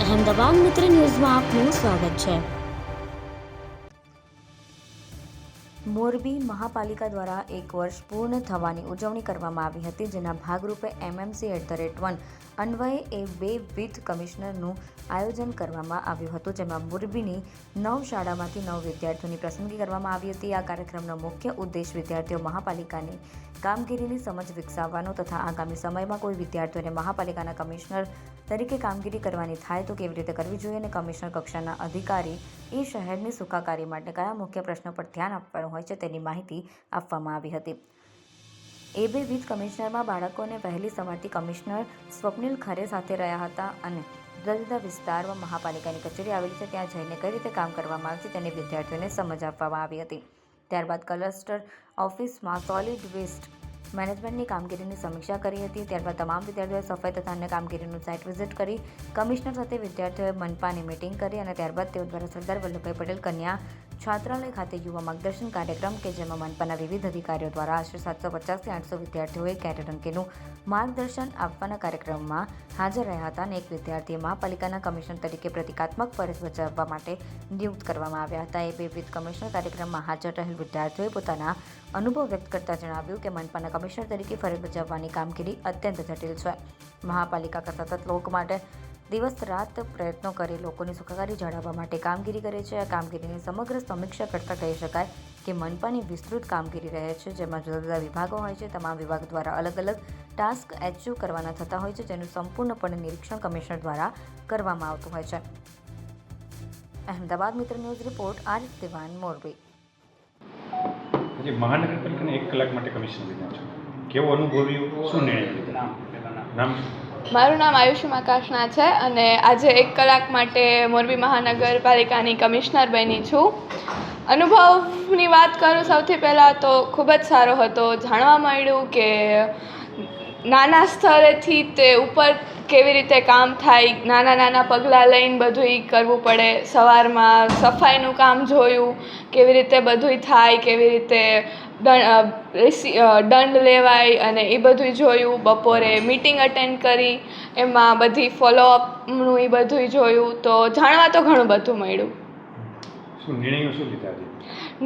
અહેમદાબાદ મિત્ર ન્યૂઝમાં આપનું સ્વાગત છે। મોરબી મહાપાલિકા દ્વારા 1 વર્ષ પૂર્ણ થવાની ઉજવણી કરવામાં આવી હતી, જેના ભાગરૂપે MMC@1 અન્વયે 2 વિથ કમિશનરનું આયોજન કરવામાં આવ્યું હતું, જેમાં મોરબીની 9 શાળામાંથી 9 વિદ્યાર્થીઓની પસંદગી કરવામાં આવી હતી। આ કાર્યક્રમનો મુખ્ય ઉદ્દેશ વિદ્યાર્થીઓ મહાપાલિકાની કામગીરીની સમજ વિકસાવવાનો તથા આગામી સમયમાં કોઈ વિદ્યાર્થીઓને મહાપાલિકાના કમિશનર તરીકે કામગીરી કરવાની થાય તો કેવી રીતે કરવી જોઈએ અને કમિશનર કક્ષાના અધિકારી એ શહેરની સુખાકારી માટે કયા મુખ્ય પ્રશ્નો પર ધ્યાન આપવાનું હોય છે તેની માહિતી આપવામાં આવી હતી। AB વિથ કમિશનરમાં બાળકોને વહેલી સવારથી કમિશનર સ્વપ્નિલ ખરે સાથે રહ્યા હતા અને જુદા જુદા વિસ્તારમાં મહાપાલિકાની કચેરી આવેલી છે ત્યાં જઈને કઈ રીતે કામ કરવામાં આવે છે તેની વિદ્યાર્થીઓને સમજ આપવામાં આવી હતી। ત્યારબાદ ક્લસ્ટર ઓફિસમાં સોલિડ વેસ્ટ મેનેજમેન્ટની કામગીરીની સમીક્ષા કરી હતી। ત્યારબાદ તમામ વિદ્યાર્થીઓએ સફાઈ તથા અન્ય કામગીરીનું સાઇટ વિઝિટ કરી કમિશનર સાથે વિદ્યાર્થીઓએ મનપાની મીટિંગ કરી અને ત્યારબાદ તેઓ દ્વારા સરદાર વલ્લભભાઈ પટેલ કન્યા છાત્રાલય ખાતે યુવા માર્ગદર્શન કાર્યક્રમ કે જેમાં મનપાના વિવિધ અધિકારીઓ દ્વારા આશરે 750 થી 800 વિદ્યાર્થીઓએ કેરેટ અંકેનું માર્ગદર્શન આપવાના કાર્યક્રમમાં હાજર રહ્યા હતા અને એક વિદ્યાર્થીએ મહાપાલિકાના કમિશનર તરીકે પ્રતિકાત્મક ફરજ બજાવવા માટે નિયુક્ત કરવામાં આવ્યા હતા। એ 2 વિથ કમિશનર કાર્યક્રમમાં હાજર રહેલ વિદ્યાર્થીઓએ પોતાના અનુભવ વ્યક્ત કરતા જણાવ્યું કે મનપાના કમિશનર તરીકે ફરજ બજાવવાની કામગીરી અત્યંત જટિલ છે। મહાપાલિકા સતત લોકો માટે દિવસ રાત પ્રયત્નો કરી લોકોની સુખાકારી જાળવવા માટે કામગીરી કરે છે। આ કામગીરીની સમગ્ર સમીક્ષા કરતાં કહી શકાય કે મનપાની વિસ્તૃત કામગીરી રહે છે, જેમાં જુદા જુદા વિભાગો હોય છે। તમામ વિભાગ દ્વારા અલગ અલગ ટાસ્ક એચીવ કરવાના થતા હોય છે, જેનું સંપૂર્ણપણે નિરીક્ષણ કમિશનર દ્વારા કરવામાં આવતું હોય છે। અહેમદાબાદ મિત્ર ન્યૂઝ રિપોર્ટ આરિફ દિવાન, મોરબી। મહાનગરપાલિકાને 1 કલાક માટે કમિશનર લીધા છે, કેવો અનુભવ રહ્યો, શું નિર્ણય લીધો? નામ? મારું નામ આયુષી આકાશના છે અને આજે 1 કલાક માટે મોરબી મહાનગરપાલિકાની કમિશનર બની છું। અનુભવની વાત કરું સૌથી પહેલાં તો ખૂબ જ સારો હતો। જાણવા મળ્યું કે નાના સ્તરેથી તે ઉપર કેવી રીતે કામ થાય, નાના નાના પગલાં લઈને બધુંય કરવું પડે। સવારમાં સફાઈનું કામ જોયું, કેવી રીતે બધુંય થાય, કેવી રીતે દંડ લેવાય અને એ બધું જોયું। બપોરે મીટિંગ અટેન્ડ કરી, એમાં બધી ફોલોઅપનું એ બધું જોયું, તો જાણવા તો ઘણું બધું મળ્યું। શું નિર્ણયો શું લીધા છે?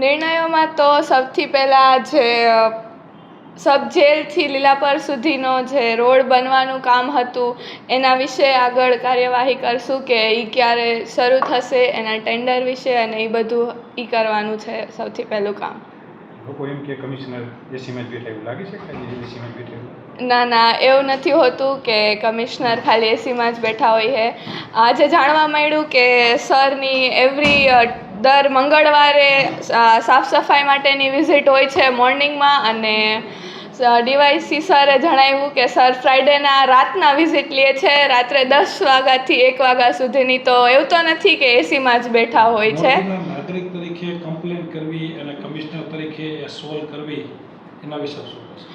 નિર્ણયોમાં તો સૌથી પહેલાં જે સબ જેલથી લીલાપર સુધીનો જે રોડ બનવાનું કામ હતું એના વિશે આગળ કાર્યવાહી કરશું કે એ ક્યારે શરૂ થશે, એના ટેન્ડર વિશે અને એ બધું કરવાનું છે સૌથી પહેલું કામ। લોકો એમ કે કમિશનર એસીમાં જ બેઠા એવું લાગે છે કે એસીમાં જ બેઠા? ના, એવું નથી હોતું કે કમિશનર ખાલી એસીમાં જ બેઠા હોય છે। આજે જાણવા મળ્યું કે સરની દર મંગળવારે સાફ સફાઈ માટેની વિઝિટ હોય છે મોર્નિંગમાં અને ડીવાયસી સરે જણાવ્યું કે સર ફ્રાઈડેના રાતના વિઝિટ લે છે, રાત્રે 10 વાગ્યાથી 1 વાગ્યા સુધીની। તો એવું તો નથી કે એસીમાં જ બેઠા હોય છે। નાગરિક તરીકે કમ્પ્લેન કરવી અને કમિશનર તરીકે સોલ્વ કરવી એના વિશે શું કહેશો?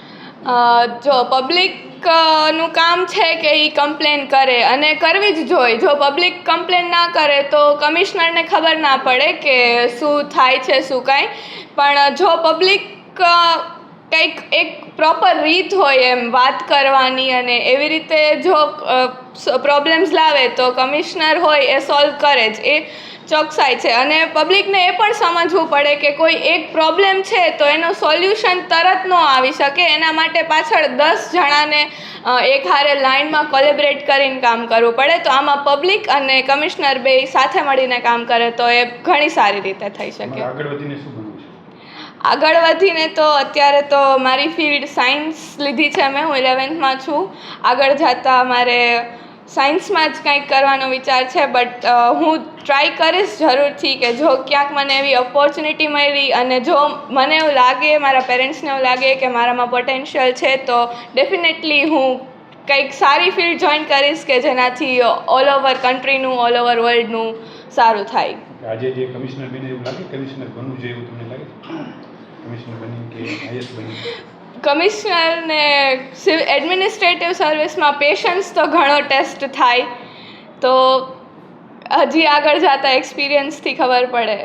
જો પબ્લિકનું કામ છે કે એ કમ્પ્લેન કરે અને કરવી જ જોઈએ। જો પબ્લિક કમ્પ્લેન ના કરે તો કમિશનરને ખબર ના પડે કે શું થાય છે શું કાંઈ, પણ જો પબ્લિક કંઈક એક પ્રોપર રીત હોય એમ વાત કરવાની અને એવી રીતે જો પ્રોબ્લેમ્સ લાવે તો કમિશનર હોય એ સોલ્વ કરે જ, એ ચોકસાઈ છે। અને પબ્લિકને એ પણ સમજવું પડે કે કોઈ એક પ્રોબ્લેમ છે તો એનું સોલ્યુશન તરત ન આવી શકે, એના માટે પાછળ 10 જણાને એક હારે લાઇનમાં કોલેબરેટ કરીને કામ કરવું પડે। તો આમાં પબ્લિક અને કમિશનર બે સાથે મળીને કામ કરે તો એ ઘણી સારી રીતે થઈ શકે। આગળ વધીને શું બનવું છે? આગળ વધીને તો અત્યારે તો મારી ફિલ્ડ સાયન્સ લીધી છે મેં, હું 11th છું। આગળ જતાં મારે સાયન્સમાં જ કંઈક કરવાનો વિચાર છે, બટ હું ટ્રાય કરીશ જરૂરથી કે જો ક્યાંક મને એવી ઓપોર્ચ્યુનિટી મળી અને જો મને એવું લાગે, મારા પેરેન્ટ્સને એવું લાગે કે મારામાં પોટેન્શિયલ છે તો ડેફિનેટલી હું કંઈક સારી ફિલ્ડ જોઈન કરીશ કે જેનાથી ઓલ ઓવર કન્ટ્રીનું, ઓલ ઓવર વર્લ્ડનું સારું થાય। આજે જે કમિશનર બને એવું લાગે, કમિશનર બનવું જોઈએ એવું તમને લાગે? કમિશનર બની કે આઈએસ બની? કમિશનરને એડમિનિસ્ટ્રેટિવ સર્વિસમાં પેશન્સ તો ઘણો ટેસ્ટ થાય, તો હજી આગળ જતાં એક્સપિરિયન્સથી ખબર પડે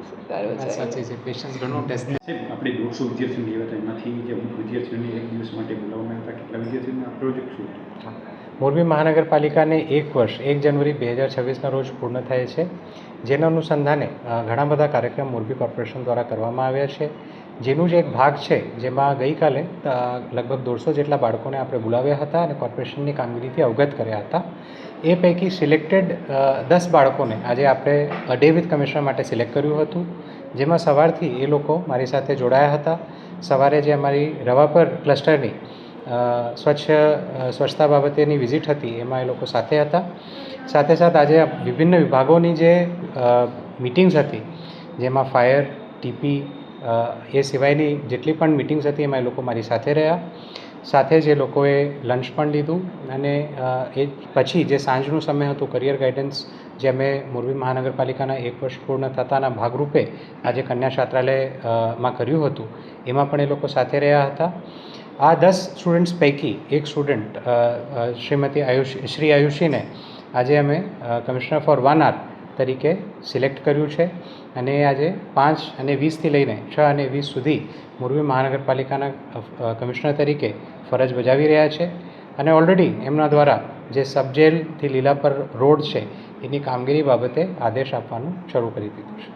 શું કરવું છે। સાચી છે, પેશન્સ ઘણો ટેસ્ટ આપણે 150 વિદ્યાર્થીઓની લેવા હતા, એમાંથી જે અમુક વિદ્યાર્થીઓને એક દિવસ માટે બોલાવવામાં હતા, કેટલા વિદ્યાર્થીઓના પ્રોજેક્ટ શું છે? મોરબી મહાનગરપાલિકાને 1 વર્ષ 1 જાન્યુઆરી 2026ના રોજ પૂર્ણ થાય છે, જેના અનુસંધાને ઘણા બધા કાર્યક્રમ મોરબી કોર્પોરેશન દ્વારા કરવામાં આવ્યા છે. જેનું જ એક ભાગ છે, જેમાં ગઈકાલે લગભગ 150 જેટલા બાળકોને આપણે બોલાવ્યા હતા અને કોર્પોરેશનની કામગીરીથી અવગત કર્યા હતા. એ પૈકી સિલેક્ટેડ 10 બાળકોને આજે આપણે ડે વિથ કમિશનર માટે સિલેક્ટ કર્યું હતું, જેમાં સવારથી એ લોકો મારી સાથે જોડાયા હતા. સવારે જે અમારી રવાપર ક્લસ્ટરની સ્વચ્છતા બાબતેની વિઝિટ હતી એમાં એ લોકો સાથે હતા. સાથે સાથે આજે વિભિન્ન વિભાગોની જે મિટિંગ્સ હતી, જેમાં ફાયર, ટીપી, એ સિવાયની જેટલી પણ મિટિંગ્સ હતી એમાં એ લોકો મારી સાથે રહ્યા. સાથે જ એ લોકોએ લંચ પણ લીધું અને એ પછી જે સાંજનો સમય હતો કરિયર ગાઈડન્સ જે અમે મોરબી મહાનગરપાલિકાના 1 વર્ષ પૂર્ણ થતાના ભાગરૂપે આજે કન્યા છાત્રાલયમાં કર્યું હતું, એમાં પણ એ લોકો સાથે રહ્યા હતા. આ 10 સ્ટુડન્ટ્સ પૈકી એક સ્ટુડન્ટ શ્રી આયુષીને આજે અમે કમિશનર ફોર 1 hour તરીકે સિલેક્ટ કર્યું છે અને આજે 5 અને 20થી લઈને 6 અને 20 સુધી મોરબી મહાનગરપાલિકાના કમિશનર તરીકે ફરજ બજાવી રહ્યા છે અને ઓલરેડી એમના દ્વારા જે સબજેલથી લીલાપર રોડ છે એની કામગીરી બાબતે આદેશ આપવાનું શરૂ કરી દીધું છે.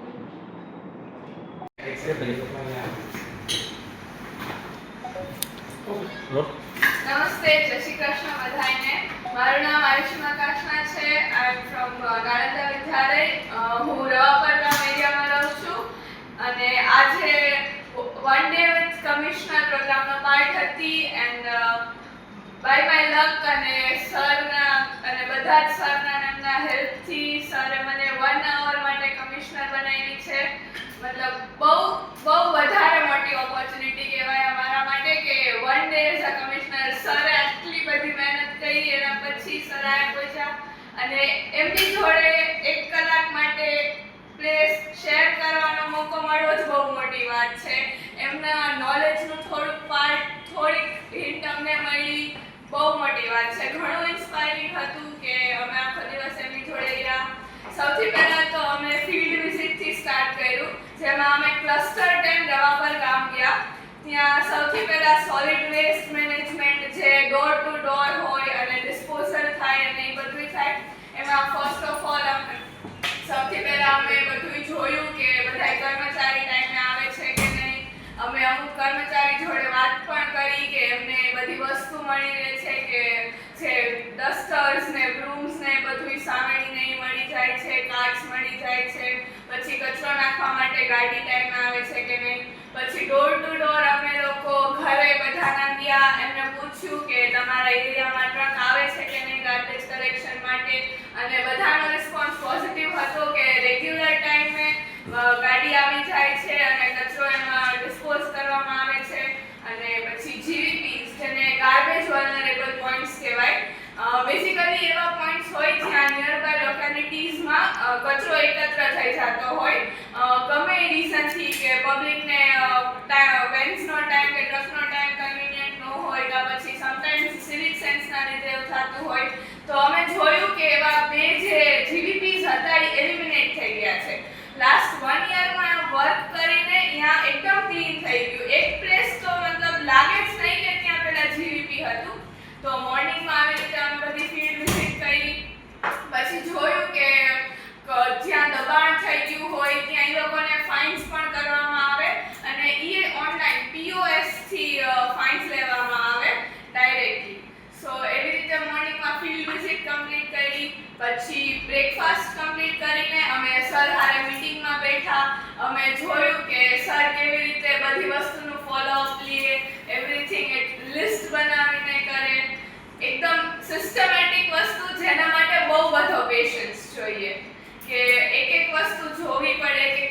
નમસ્તે, જય શ્રી કૃષ્ણ બધાને. મારું નામ આયુષી મકાશના છે. આઈ એમ ફ્રોમ નાલંદા વિદ્યાલય. હું રવાપરના એરિયામાં રહું છું અને આજે 1 ડે વિથ કમિશનર પ્રોગ્રામનો પાર્ટ હતી એન્ડ બાય માય લક અને સરના અને બધા જ સરના એમના હેલ્પથી સરે મને 1 hour માટે કમિશનર બનાવી છે. મતલબ બહુ વધારે મોટી ઓપોર્ચ્યુનિટી કહેવાય અમારા માટે કે 1 ડે એઝ અ કમિશનર સરે આટલી બધી મહેનત કરી એના પછી સર આયા પહોંચ્યા અને એમની જોડે 1 કલાક માટે પ્લેસ શેર કરવાનો મોકો મળ્યો જ બહુ મોટી વાત છે. એમના નોલેજનું થોડીક હિન્ટ અમને મળી, બહુ મોટી વાત છે. ઘણું ઇન્સ્પાયરિંગ હતું કે અમે આખો દિવસ એમની જોડે રહ્યા. સૌથી પહેલાં તો અમે ફિલ્ડ વિઝિટથી સ્ટાર્ટ કર્યું, જેમાં અમે ક્લસ્ટર 10 રવાપર ગામ ગયા. ત્યાં સૌથી પહેલાં સોલિડ વેસ્ટ મેનેજમેન્ટ જે ડોર ટુ ડોર હોય અને ડિસ્પોઝલ થાય અને એ બધું થાય, એમાં ફર્સ્ટ ઓફ ઓલ સૌથી પહેલાં અમે બધું જોયું કે બધા કર્મચારી ટાઈમે આવે છે કે નહીં. અમે અમુક કર્મચારી જોડે વાત પણ કરી કે એમને બધી વસ્તુ મળી રહે છે કે જે ડસ્ટર્સ ને બ્રૂમ્સ ને બધું સામેની નહીં મળી જાય છે, કાર્ડ્સ મળી જાય છે, પછી કચરો નાખવા માટે ગાડી ટાઈમે આવે છે કે નહીં. પછી ડોર ટુ ડોર અમે લોકો ઘરે બધાના ગયા, એમને પૂછ્યું કે તમારા એરિયામાં ટ્રક આવે છે કે નહીં ગાર્બેજ કલેક્શન માટે અને બધાનો રિસ્પોન્સ પોઝિટિવ હતો કે રેગ્યુલર ટાઈમે ગાડી આવી જાય છે અને કચરો એમાં ડિસ્પોઝ કરવામાં આવે છે. અને પછી જીવીપીસ જેને ગાર્બેજ વલ્નરેબલ પોઈન્ટ્સ કહેવાય, બેઝિકલી એવા પોઈન્ટ્સ હોય જ્યાં નિયરબાય લોકેલિટીઝમાં કચરો એકત્ર થઈ જતો હોય ગમે એ રીઝનથી કે પબ્લિકને વેન્સનો ટાઈમ કે ટ્રકનો ટાઈમ કન્વિનિયન્ટ ન હોય કે પછી સમટાઈમ્સ સિવિક સેન્સના લીધે એવું થતું હોય. તો અમે જોયું કે એવા 2 જે જીવીપીસ હતા એ એલિમિનેટ થઈ ગયા છે. લાસ્ટ 1 યરમાં વર્ક કરીને અહીંયા એકદમ ક્લીન થઈ ગયું. એક પ્લેસ તો મતલબ લાગે જ નહીં કે ત્યાં પહેલા જીવીપી હતું. તો મોર્નિંગમાં આવી રીતે અમે બધી ફિલ્ડ વિઝિટ કરી, પછી જોયું કે જ્યાં દબાણ થઈ ગયું હોય ત્યાં એ લોકોને ફાઇન્સ પણ કરવામાં આવે અને એ ઓનલાઈન POS થી ફાઇન્સ લેવામાં આવે ડાયરેક્ટલી. સો એવી રીતે મોર્નિંગમાં ફિલ્ડ વિઝિટ કમ્પ્લીટ કરી, પછી બ્રેકફાસ્ટ કમ્પ્લીટ કરીને અમે સર હારે મીટિંગમાં બેઠા. અમે જોયું કે સર કેવી રીતે બધી વસ્તુનું ફોલોઅપ લે, એવરીથિંગ એક લિસ્ટ બનાવીને કરે, એકદમ સિસ્ટમેટિક વસ્તુ જેના માટે બહુ બધો પેશન્સ જોઈએ કે એક વસ્તુ જોવી પડે કે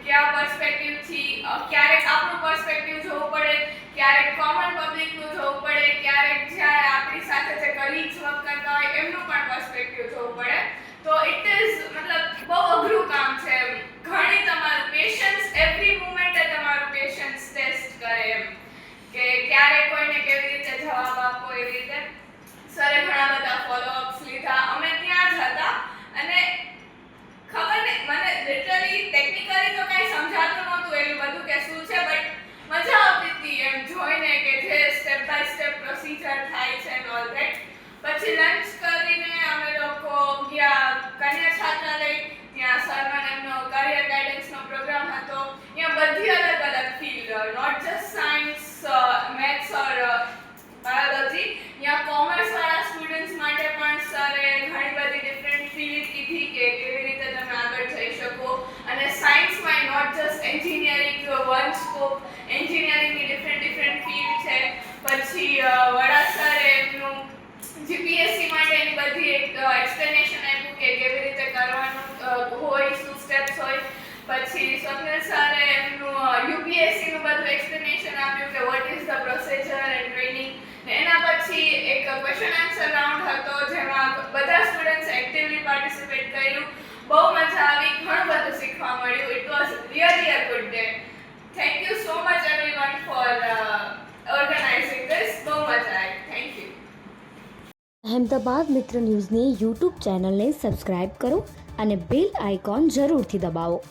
કયા પર્સપેક્ટિવથી ક્યારેક આપણું પર્સપેક્ટિવ જોવું પડે, ક્યારેક કોમન પબ્લિકનું જોવું પડે, ક્યારેક જ્યારે આપણી સાથે જે કલીગ્સ વર્ક કરતા હોય એમનું પણ પર્સપેક્ટિવ જોવું પડે. તો ઇટ ઇઝ મતલબ બહુ અઘરું કામ છે. ઘણી તમારું પેશન્સ એવરી મોમેન્ટે તમારું પેશન્સ ટેસ્ટ કરે એમ કે ક્યારે કોઈને કેવી રીતે જવાબ આપવો એવી રીતે. સરે ઘણા બધા ફોલોઅપ્સ લીધા. અમે ત્યાં જ હતા અને ખબર નહીં મને લિટરલી ટેકનિકલી તો કંઈ સમજાતું નહોતું એવું બધું કે શું છે, બટ મજા આવતી હતી એમ જોઈને કે જે સ્ટેપ બાય સ્ટેપ વડા સરે એમનું જીપીએસસી માટેની બધી એક એક્સપ્લેનેશન આપ્યું કે કેવી રીતે કરવાનું હોય, શું સ્ટેપ્સ હોય. પછી સ્વપ્નિલ સરે એમનું યુપીએસસીનું બધું એક્સપ્લેનેશન આપ્યું કે what is the procedure and training. એના પછી એક ક્વેશ્ચન આન્સર રાઉન્ડ હતો જેમાં બધા સ્ટુડન્ટ્સ એક્ટિવલી પાર્ટિસિપેટ કર્યું. બહુ મજા આવી, ઘણું બધું શીખવા મળ્યું. It was really a good day. Thank you so much everyone for organizing this. બહુ મજા આવી. Thank you. અહેમદાબાદ મિત્ર ન્યૂઝની યુટ્યુબ ચેનલને સબસ્ક્રાઇબ કરો અને બેલ આઇકોન જરૂરથી દબાવો,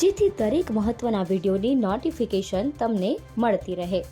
જેથી દરેક મહત્ત્વના વિડીયોની નોટિફિકેશન તમને મળતી રહે.